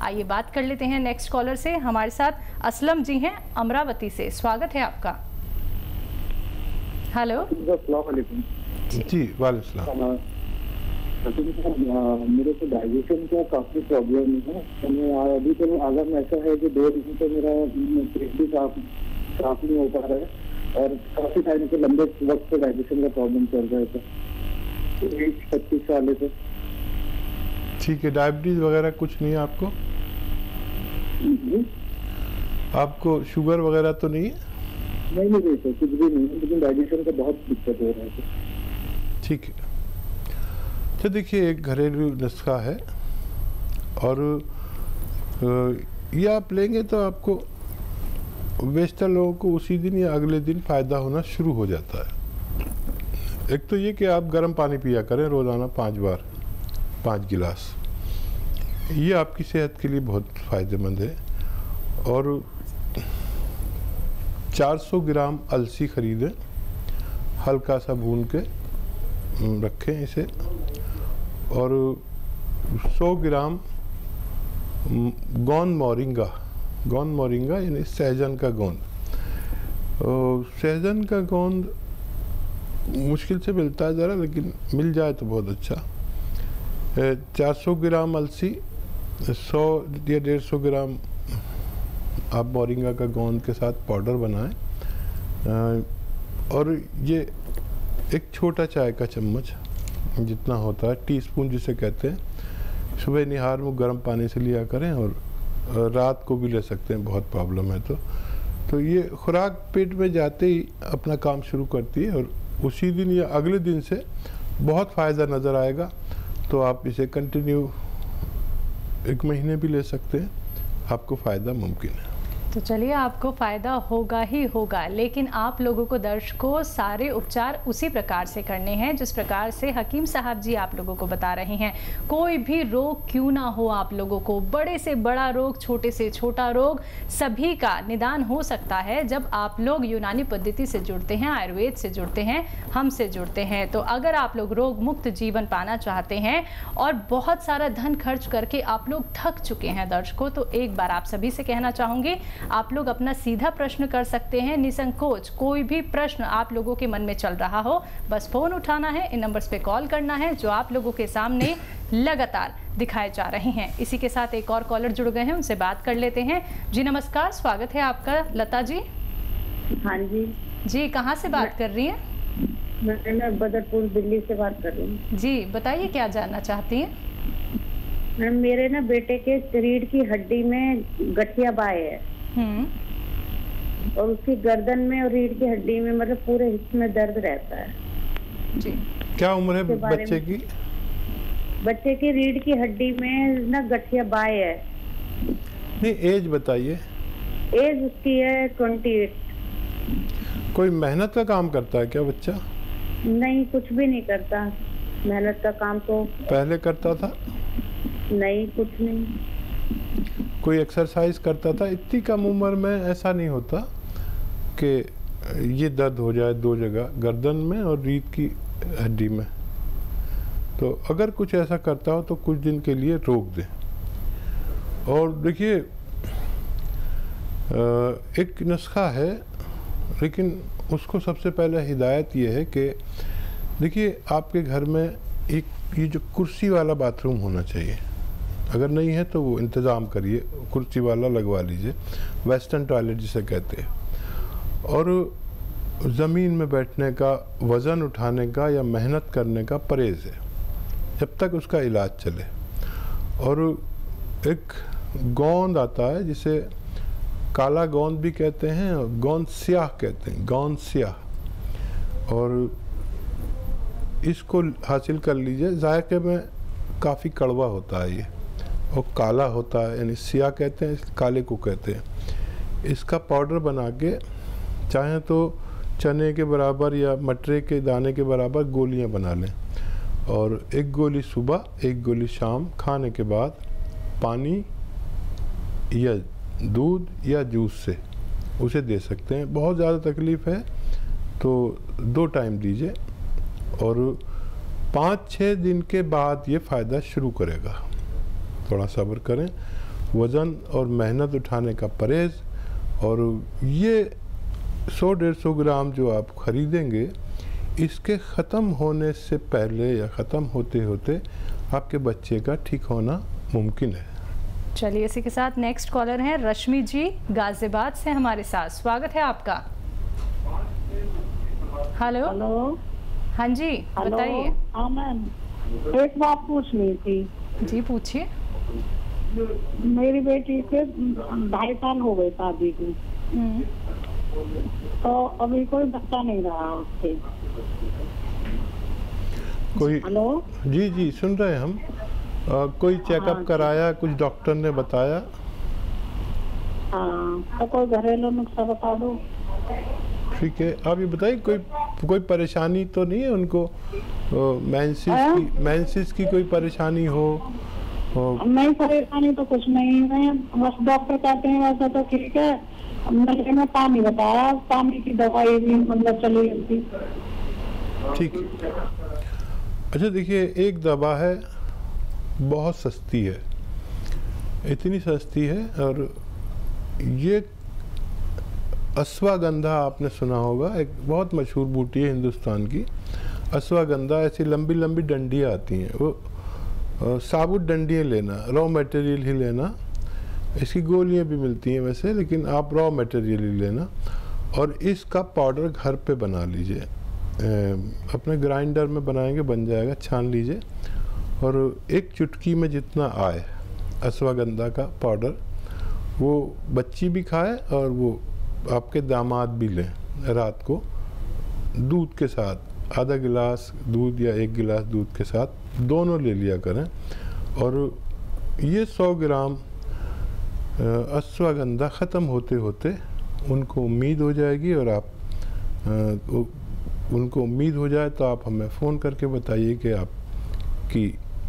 आइए बात कर लेते हैं नेक्स्ट कॉलर से। हमारे साथ असलम जी हैं अमरावती से, स्वागत है आपका। हेलो जी, वालेकुम। मेरे को डाइजेशन का काफी प्रॉब्लम है। अभी तो अगर ऐसा है कि 2 दिन से मेरा पेट भी साफ नहीं हो पा रहा है और काफी टाइम से लंबे वक्त से डाइजेशन का प्रॉब्लम चल रहा था, 25 साल से। ठीक है, डायबिटीज वगैरह कुछ नहीं है आपको? आपको शुगर वगैरह तो नहीं है? नहीं सर, कुछ भी नहीं है, लेकिन डाइजेशन का बहुत दिक्कत हो रहा है। ठीक है, तो देखिए एक घरेलू नुस्खा है और ये आप लेंगे तो आपको बेशतर लोगों को उसी दिन या अगले दिन फ़ायदा होना शुरू हो जाता है। एक तो ये कि आप गर्म पानी पिया करें रोज़ाना 5 बार, 5 गिलास। ये आपकी सेहत के लिए बहुत फ़ायदेमंद है। और 400 ग्राम अलसी ख़रीदें, हल्का सा भून के रखें इसे, और 100 ग्राम गोंद मोरिंगा यानी सहजन का गोंद। सहजन का गोंद मुश्किल से मिलता है ज़रा, लेकिन मिल जाए तो बहुत अच्छा। 400 ग्राम अलसी, 100 या 150 ग्राम आप मोरिंगा का गोंद के साथ पाउडर बनाएं, और ये एक छोटा चाय का चम्मच जितना होता है, टीस्पून जिसे कहते हैं, सुबह निहार में गर्म पानी से लिया करें, और रात को भी ले सकते हैं बहुत प्रॉब्लम है तो ये खुराक पेट में जाते ही अपना काम शुरू करती है, और उसी दिन या अगले दिन से बहुत फ़ायदा नज़र आएगा। तो आप इसे कंटिन्यू 1 महीने भी ले सकते हैं, आपको फ़ायदा मुमकिन है। तो चलिए, आपको फ़ायदा होगा ही होगा, लेकिन आप लोगों को दर्शकों सारे उपचार उसी प्रकार से करने हैं जिस प्रकार से हकीम साहब जी आप लोगों को बता रहे हैं। कोई भी रोग क्यों ना हो, आप लोगों को बड़े से बड़ा रोग, छोटे से छोटा रोग, सभी का निदान हो सकता है जब आप लोग यूनानी पद्धति से जुड़ते हैं, आयुर्वेद से जुड़ते हैं, हमसे जुड़ते हैं। तो अगर आप लोग रोग मुक्त जीवन पाना चाहते हैं और बहुत सारा धन खर्च करके आप लोग थक चुके हैं दर्शकों, तो एक बार आप सभी से कहना चाहूँगी, आप लोग अपना सीधा प्रश्न कर सकते हैं निसंकोच। कोई भी प्रश्न आप लोगों के मन में चल रहा हो, बस फ़ोन उठाना है, इन नंबर्स पे कॉल करना है जो आप लोगों के सामने लगातार दिखाए जा रहे हैं। इसी के साथ एक और कॉलर जुड़ गए हैं, उनसे बात कर लेते हैं। जी नमस्कार, स्वागत है आपका लता जी। हाँ जी। जी, कहाँ से बात कर रही हैं? मैं बदरपुर दिल्ली से बात कर रही हूँ। जी बताइए, क्या जानना चाहती हैं? मैम, मेरे ना बेटे के रीढ़ की हड्डी में गठिया बाय है, और उसकी गर्दन में और रीढ़ की हड्डी में, मतलब पूरे हिस्से में दर्द रहता है जी। क्या उम्र है बच्चे की? बच्चे की रीढ़ की हड्डी में ना गठिया बाय है। नहीं, एज बताइए। एज उसकी है 28। कोई मेहनत का काम करता है क्या बच्चा? नहीं, कुछ भी नहीं करता। मेहनत का काम तो पहले करता था? नहीं, कुछ नहीं। कोई एक्सरसाइज करता था? इतनी कम उम्र में ऐसा नहीं होता कि ये दर्द हो जाए 2 जगह, गर्दन में और रीढ़ की हड्डी में। तो अगर कुछ ऐसा करता हो तो कुछ दिन के लिए रोक दें। और देखिए, एक नुस्खा है, लेकिन उसको सबसे पहले हिदायत ये है कि देखिए, आपके घर में एक ये जो कुर्सी वाला बाथरूम होना चाहिए। अगर नहीं है तो वो इंतज़ाम करिए, कुर्सी वाला लगवा लीजिए, वेस्टर्न टॉयलेट जिसे कहते हैं। और ज़मीन में बैठने का, वज़न उठाने का या मेहनत करने का परहेज़ है जब तक उसका इलाज चले। और एक गोंद आता है जिसे काला गोंद भी कहते हैं और गोंद स्याह कहते हैं, गोंद स्याह, और इसको हासिल कर लीजिए। जायके में काफ़ी कड़वा होता है ये, और काला होता है, यानी स्याह कहते हैं, काले को कहते हैं। इसका पाउडर बना के चाहें तो चने के बराबर या मटरे के दाने के बराबर गोलियां बना लें, और 1 गोली सुबह, 1 गोली शाम, खाने के बाद पानी या दूध या जूस से उसे दे सकते हैं। बहुत ज़्यादा तकलीफ़ है तो 2 टाइम दीजिए, और 5-6 दिन के बाद ये फ़ायदा शुरू करेगा। थोड़ा सब्र करें। वज़न और मेहनत उठाने का परहेज़। और ये 100-150 ग्राम जो आप ख़रीदेंगे, इसके ख़त्म होने से पहले या ख़त्म होते होते आपके बच्चे का ठीक होना मुमकिन है। चलिए, इसी के साथ नेक्स्ट कॉलर हैं रश्मि जी गाजियाबाद से हमारे साथ। स्वागत है आपका। हेलो। हेलो। हाँ जी, बताइए। हाँ मैम, एक बात पूछनी थी। जी पूछिए। मेरी बेटी के 2.5 साल हो गए शादी की, तो अभी कोई बच्चा नहीं रहा उसके। कोई हेलो। जी जी सुन रहे हैं हम। कोई चेकअप कराया, कुछ डॉक्टर ने बताया? हाँ, तो कोई घरेलू नुस्खा बता दो। ठीक है, आप ये बताइए कोई परेशानी तो नहीं है उनको? मेंसेस की कोई परेशानी हो? नहीं, परेशानी तो कुछ नहीं है, बस डॉक्टर कहते हैं वैसा तो ठीक है। मैंने पानी बताया, पानी की दवाई भी मतलब चली जाती। ठीक है। अच्छा देखिए, एक दवा है बहुत सस्ती है, इतनी सस्ती है, और ये अश्वगंधा आपने सुना होगा, एक बहुत मशहूर बूटी है हिंदुस्तान की। अश्वगंधा ऐसी लंबी लंबी डंडियाँ आती हैं, वो साबुत डंडियाँ लेना, रॉ मटेरियल ही लेना। इसकी गोलियाँ भी मिलती हैं वैसे, लेकिन आप रॉ मटेरियल ही लेना। और इसका पाउडर घर पे बना लीजिए, अपने ग्राइंडर में बनाएंगे, बन जाएगा, छान लीजिए। और एक चुटकी में जितना आए अश्वगंधा का पाउडर, वो बच्ची भी खाए और वो आपके दामाद भी लें। रात को दूध के साथ, आधा गिलास दूध या 1 गिलास दूध के साथ दोनों ले लिया करें। और ये 100 ग्राम अश्वगंधा ख़त्म होते होते उनको उम्मीद हो जाएगी, और आप उनको उम्मीद हो जाए तो आप हमें फ़ोन करके बताइए कि आपकी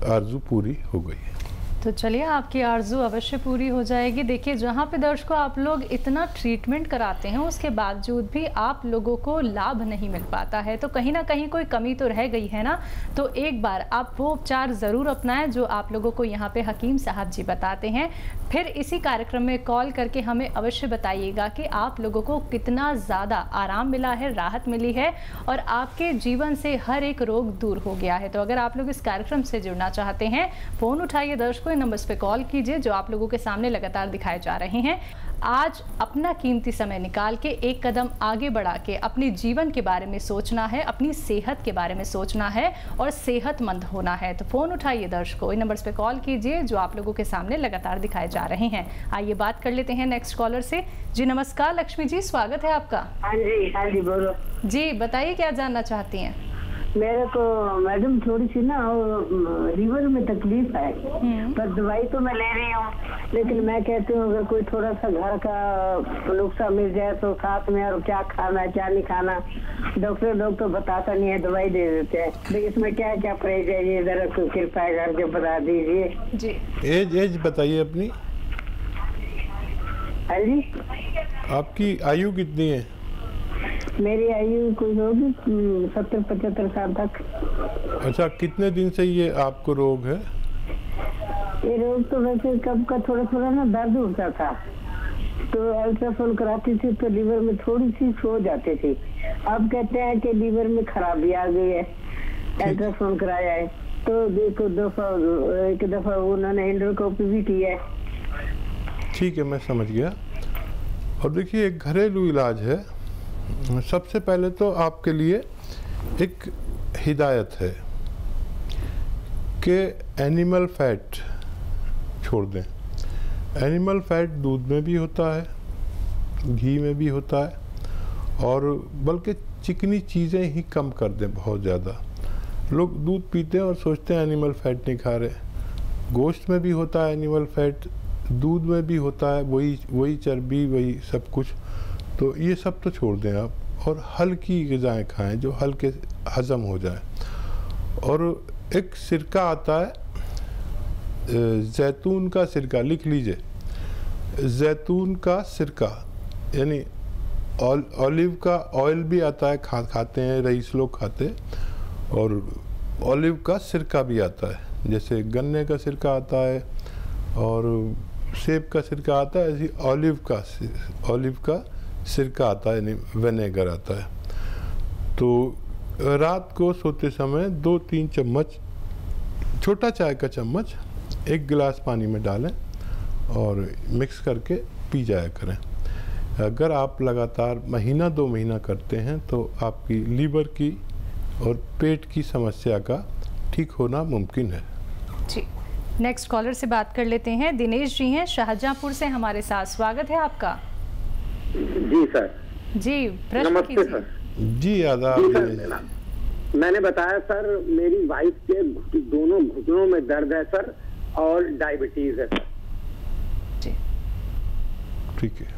आरज़ू पूरी हो गई है। तो चलिए, आपकी आरज़ू अवश्य पूरी हो जाएगी। देखिए, जहाँ पे दर्शकों आप लोग इतना ट्रीटमेंट कराते हैं, उसके बावजूद भी आप लोगों को लाभ नहीं मिल पाता है, तो कहीं ना कहीं कोई कमी तो रह गई है ना। तो एक बार आप वो उपचार ज़रूर अपनाएं जो आप लोगों को यहाँ पे हकीम साहब जी बताते हैं। फिर इसी कार्यक्रम में कॉल करके हमें अवश्य बताइएगा कि आप लोगों को कितना ज़्यादा आराम मिला है, राहत मिली है, और आपके जीवन से हर एक रोग दूर हो गया है। तो अगर आप लोग इस कार्यक्रम से जुड़ना चाहते हैं, फ़ोन उठाइए दर्शकों, नंबर्स पे कॉल कीजिए जो आप लोगों के सामने लगातार दिखाए जा रहे हैं। आज अपना कीमती समय निकाल के एक कदम आगे बढ़ा के अपने जीवन के बारे में सोचना है, अपनी सेहत के बारे में सोचना है और सेहतमंद होना है। तो फ़ोन उठाइए दर्शकों, इन नंबर्स पे कॉल कीजिए जो आप लोगों के सामने लगातार दिखाए जा रहे हैं। आइए बात कर लेते हैं नेक्स्ट कॉलर से। जी नमस्कार लक्ष्मी जी, स्वागत है आपका। हाँ जी बोलो जी बताइए, क्या जानना चाहती हैं? मेरे को मैडम थोड़ी सी ना लीवर में तकलीफ है, पर दवाई तो मैं ले रही हूँ, लेकिन मैं कहती हूँ अगर कोई थोड़ा सा घर का नुस्खा मिल जाए तो साथ में, और क्या खाना है क्या नहीं खाना, डॉक्टर लोग तो बताता नहीं है, दवाई दे देते हैं, लेकिन इसमें क्या क्या परहेज है ये जरा कृपया करके बता दीजिए जी। एज बताइए अपनी। हाँ जी, आपकी आयु कितनी है? मेरी आयु कोई होगी 70-75 साल तक। अच्छा, कितने दिन से ये आपको रोग है? ये रोग तो वैसे कब का थोड़ा थोड़ा ना दर्द होता था, तो अल्ट्रासाउंड कराती थी तो लीवर में थोड़ी सी सो जाती थी। अब कहते हैं कि लीवर में खराबी आ गई है, अल्ट्रासाउंड कराया है तो देखो एक दफा उन्होंने एंडोस्कोपी भी की है। ठीक है, मैं समझ गया। और देखिए, एक घरेलू इलाज है। सबसे पहले तो आपके लिए एक हिदायत है कि एनिमल फैट छोड़ दें। एनिमल फैट दूध में भी होता है, घी में भी होता है, और बल्कि चिकनी चीज़ें ही कम कर दें। बहुत ज़्यादा लोग दूध पीते हैं और सोचते हैं एनिमल फैट नहीं खा रहे। गोश्त में भी होता है एनिमल फैट, दूध में भी होता है, वही चर्बी, वही सब कुछ। तो ये सब तो छोड़ दें आप, और हल्की ग़िज़ाएँ खाएं जो हल्के हज़म हो जाए। और एक सिरका आता है, जैतून का सिरका, लिख लीजिए, जैतून का सिरका, यानी ऑलिव का ऑयल भी आता है, खाते हैं, रईस लोग खाते हैं, और ऑलिव का सिरका भी आता है, जैसे गन्ने का सिरका आता है, और सेब का सिरका आता है, ऐसी ऑलिव का सिरका आता है, यानी विनेगर आता है। तो रात को सोते समय 2-3 चम्मच, छोटा चाय का चम्मच 1 गिलास पानी में डालें और मिक्स करके पी जाया करें। अगर आप लगातार महीना 2 महीना करते हैं तो आपकी लीवर की और पेट की समस्या का ठीक होना मुमकिन है। जी, नेक्स्ट कॉलर से बात कर लेते हैं। दिनेश जी हैं शाहजहांपुर से हमारे साथ, स्वागत है आपका। जी सर। जी, प्रश्न नमस्ते कीजिए। सर। जी आदाब। मैंने बताया सर, मेरी वाइफ के दोनों घुटनों में दर्द है सर, और डायबिटीज है सर। जी, ठीक है।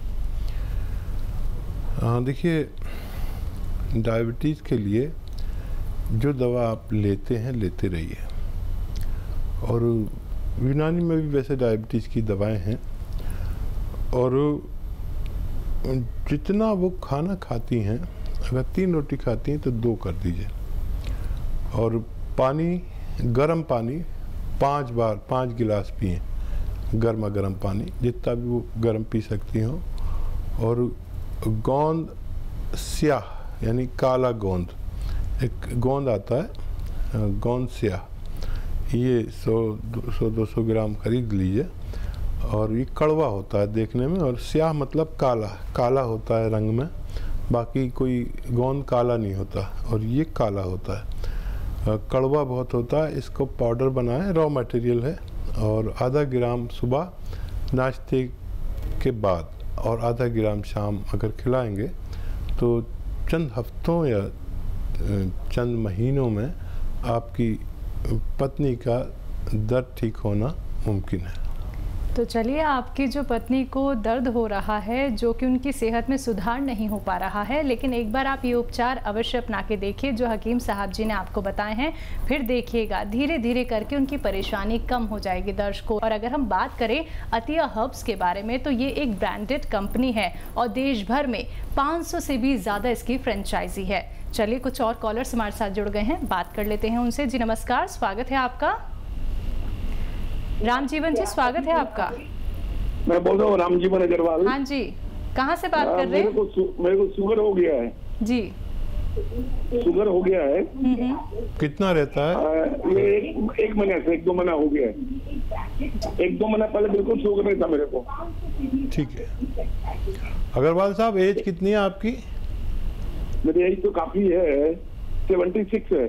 हाँ, देखिए, डायबिटीज़ के लिए जो दवा आप लेते हैं लेते रहिए, और यूनानी में भी वैसे डायबिटीज़ की दवाएं हैं, और जितना वो खाना खाती हैं, अगर 3 रोटी खाती हैं तो 2 कर दीजिए, और पानी, गर्म पानी 5 बार 5 गिलास पिएं, गर्मा गर्म पानी जितना भी वो गर्म पी सकती हो। और गोंद स्याह, यानी काला गोंद, एक गोंद आता है गोंद स्याह, ये 100-200 ग्राम खरीद लीजिए। और ये कड़वा होता है देखने में, और स्याह मतलब काला होता है रंग में, बाकी कोई गोंद काला नहीं होता, और ये काला होता है, कड़वा बहुत होता है। इसको पाउडर बनाएं, रॉ मटेरियल है, और आधा ग्राम सुबह नाश्ते के बाद और आधा ग्राम शाम अगर खिलाएंगे तो चंद हफ्तों या चंद महीनों में आपकी पत्नी का दर्द ठीक होना मुमकिन है। तो चलिए, आपकी जो पत्नी को दर्द हो रहा है, जो कि उनकी सेहत में सुधार नहीं हो पा रहा है, लेकिन एक बार आप ये उपचार अवश्य अपना के देखिए जो हकीम साहब जी ने आपको बताए हैं। फिर देखिएगा धीरे धीरे करके उनकी परेशानी कम हो जाएगी दर्शकों। और अगर हम बात करें अतिया हर्ब्स के बारे में, तो ये एक ब्रांडेड कंपनी है और देश भर में 500 से भी ज़्यादा इसकी फ्रेंचाइजी है। चलिए, कुछ और कॉलर्स हमारे साथ जुड़ गए हैं, बात कर लेते हैं उनसे। जी नमस्कार, स्वागत है आपका। रामजीवन जी, स्वागत है आपका। मैं बोल रहा हूँ रामजीवन अग्रवाल। हाँ जी, कहाँ से बात कर रहे हैं? मेरे को शुगर हो गया है जी। शुगर हो गया है। कितना रहता है? ये एक महीने से 1-2 महीना हो गया है। 1-2 महीना पहले बिल्कुल शुगर नहीं था मेरे को। ठीक है। अग्रवाल साहब, एज कितनी है आपकी? मेरी एज तो काफी है, 76 है।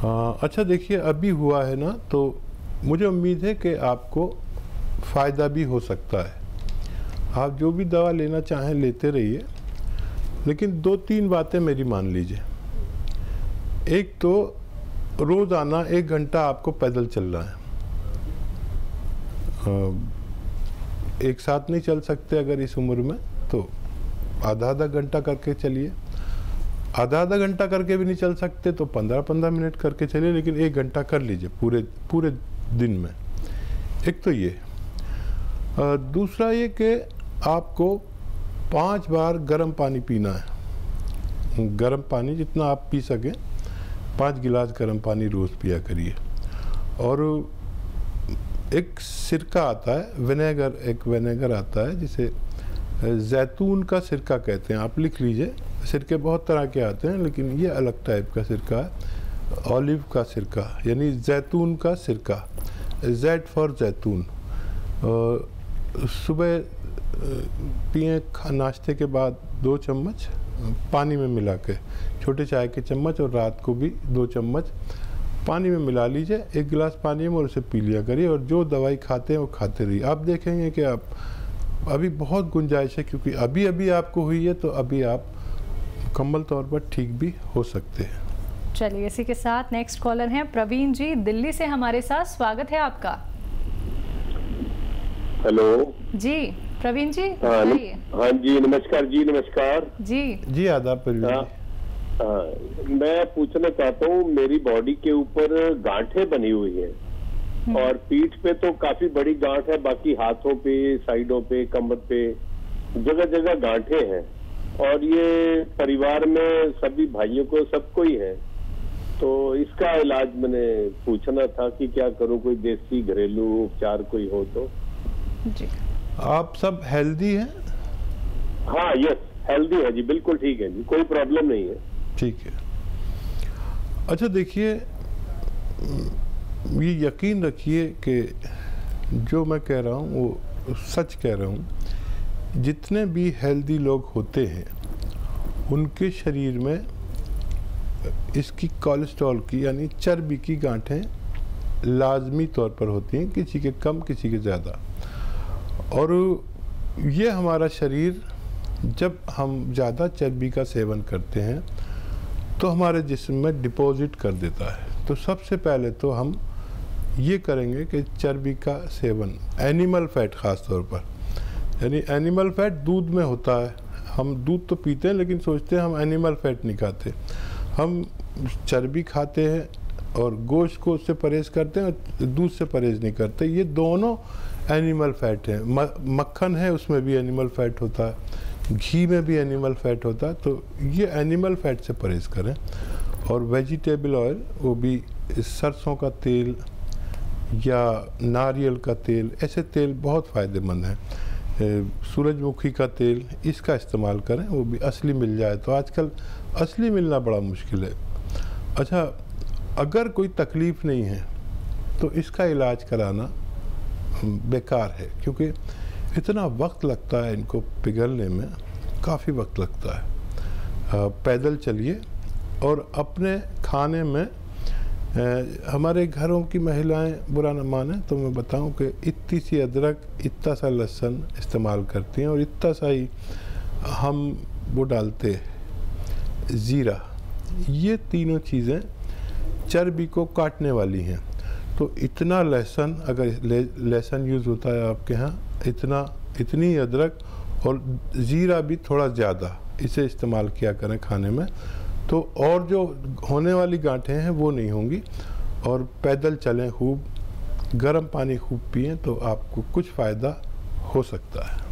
हाँ, अच्छा, देखिए, अभी हुआ है ना, तो मुझे उम्मीद है कि आपको फ़ायदा भी हो सकता है। आप जो भी दवा लेना चाहें लेते रहिए, लेकिन 2-3 बातें मेरी मान लीजिए। एक तो रोज़ाना 1 घंटा आपको पैदल चलना है। एक साथ नहीं चल सकते अगर इस उम्र में, तो आधा घंटा करके चलिए। आधा घंटा करके भी नहीं चल सकते तो 15-15 मिनट करके चलिए, लेकिन 1 घंटा कर लीजिए पूरे दिन में। एक तो ये। दूसरा ये कि आपको 5 बार गर्म पानी पीना है। गर्म पानी जितना आप पी सकें, 5 गिलास गर्म पानी रोज़ पिया करिए। और एक सिरका आता है, विनेगर आता है, जिसे जैतून का सिरका कहते हैं। आप लिख लीजिए, सिरके बहुत तरह के आते हैं, लेकिन ये अलग टाइप का सिरका है। ऑलिव का सिरका, यानी जैतून का सिरका, Z फॉर जैतून। सुबह पिए नाश्ते के बाद 2 चम्मच पानी में मिला के, छोटे चाय के चम्मच, और रात को भी 2 चम्मच पानी में मिला लीजिए 1 गिलास पानी में, और उसे पी लिया करिए। और जो दवाई खाते हैं वो खाते रहिए। आप देखेंगे कि आप अभी बहुत गुंजाइश है, क्योंकि अभी आपको हुई है, तो अभी आप मुकम्मल तौर पर ठीक भी हो सकते हैं। चलिए, इसी के साथ नेक्स्ट कॉलर हैं प्रवीण जी, दिल्ली से हमारे साथ, स्वागत है आपका। हेलो जी, प्रवीण जी। हाँ जी, नमस्कार जी। नमस्कार जी, आदाब प्रवीण। मैं पूछना चाहता हूँ, मेरी बॉडी के ऊपर गांठें बनी हुई है, और पीठ पे तो काफी बड़ी गांठ है, बाकी हाथों पे, साइडों पे, कमर पे जगह जगह गांठें हैं, और ये परिवार में सभी भाइयों को सबको ही है। तो इसका इलाज मैंने पूछना था कि क्या करूं, कोई देसी घरेलू उपचार कोई हो तो। जी आप सब हेल्दी हैं? हाँ यस, हेल्दी है जी, बिल्कुल ठीक है जी, कोई प्रॉब्लम नहीं है। ठीक है। अच्छा देखिए, ये यकीन रखिए कि जो मैं कह रहा हूँ वो सच कह रहा हूँ। जितने भी हेल्दी लोग होते हैं उनके शरीर में इसकी कोलेस्ट्रॉल की यानी चर्बी की गांठें लाजमी तौर पर होती हैं, किसी के कम किसी के ज़्यादा। और ये हमारा शरीर जब हम ज़्यादा चर्बी का सेवन करते हैं तो हमारे जिस्म में डिपॉजिट कर देता है। तो सबसे पहले तो हम ये करेंगे कि चर्बी का सेवन, एनिमल फैट ख़ास तौर पर, यानी एनिमल फैट दूध में होता है। हम दूध तो पीते हैं लेकिन सोचते हैं हम एनिमल फैट नहीं खाते। हम चर्बी खाते हैं और गोश्त को उससे परहेज़ करते हैं और दूध से परहेज़ नहीं करते। ये दोनों एनिमल फैट हैं। मक्खन है, उसमें भी एनिमल फैट होता है, घी में भी एनिमल फैट होता है। तो ये एनिमल फैट से परहेज़ करें। और वेजिटेबल ऑयल, वो भी सरसों का तेल या नारियल का तेल, ऐसे तेल बहुत फ़ायदेमंद हैं। सूरजमुखी का तेल, इसका इस्तेमाल करें, वो भी असली मिल जाए। तो आजकल असली मिलना बड़ा मुश्किल है। अच्छा, अगर कोई तकलीफ़ नहीं है तो इसका इलाज कराना बेकार है, क्योंकि इतना वक्त लगता है इनको पिघलने में, काफ़ी वक्त लगता है। पैदल चलिए और अपने खाने में हमारे घरों की महिलाएं बुरा न माने तो मैं बताऊं कि इतनी सी अदरक, इतना सा लहसुन इस्तेमाल करती हैं और इतना सा ही हम वो डालते ज़ीरा। ये तीनों चीज़ें चर्बी को काटने वाली हैं। तो इतना लहसुन, अगर लहसुन यूज़ होता है आपके यहाँ, इतनी अदरक और ज़ीरा भी थोड़ा ज़्यादा, इसे इस्तेमाल किया करें खाने में। तो और जो होने वाली गांठें हैं वो नहीं होंगी। और पैदल चलें खूब, गर्म पानी खूब पिएं तो आपको कुछ फ़ायदा हो सकता है।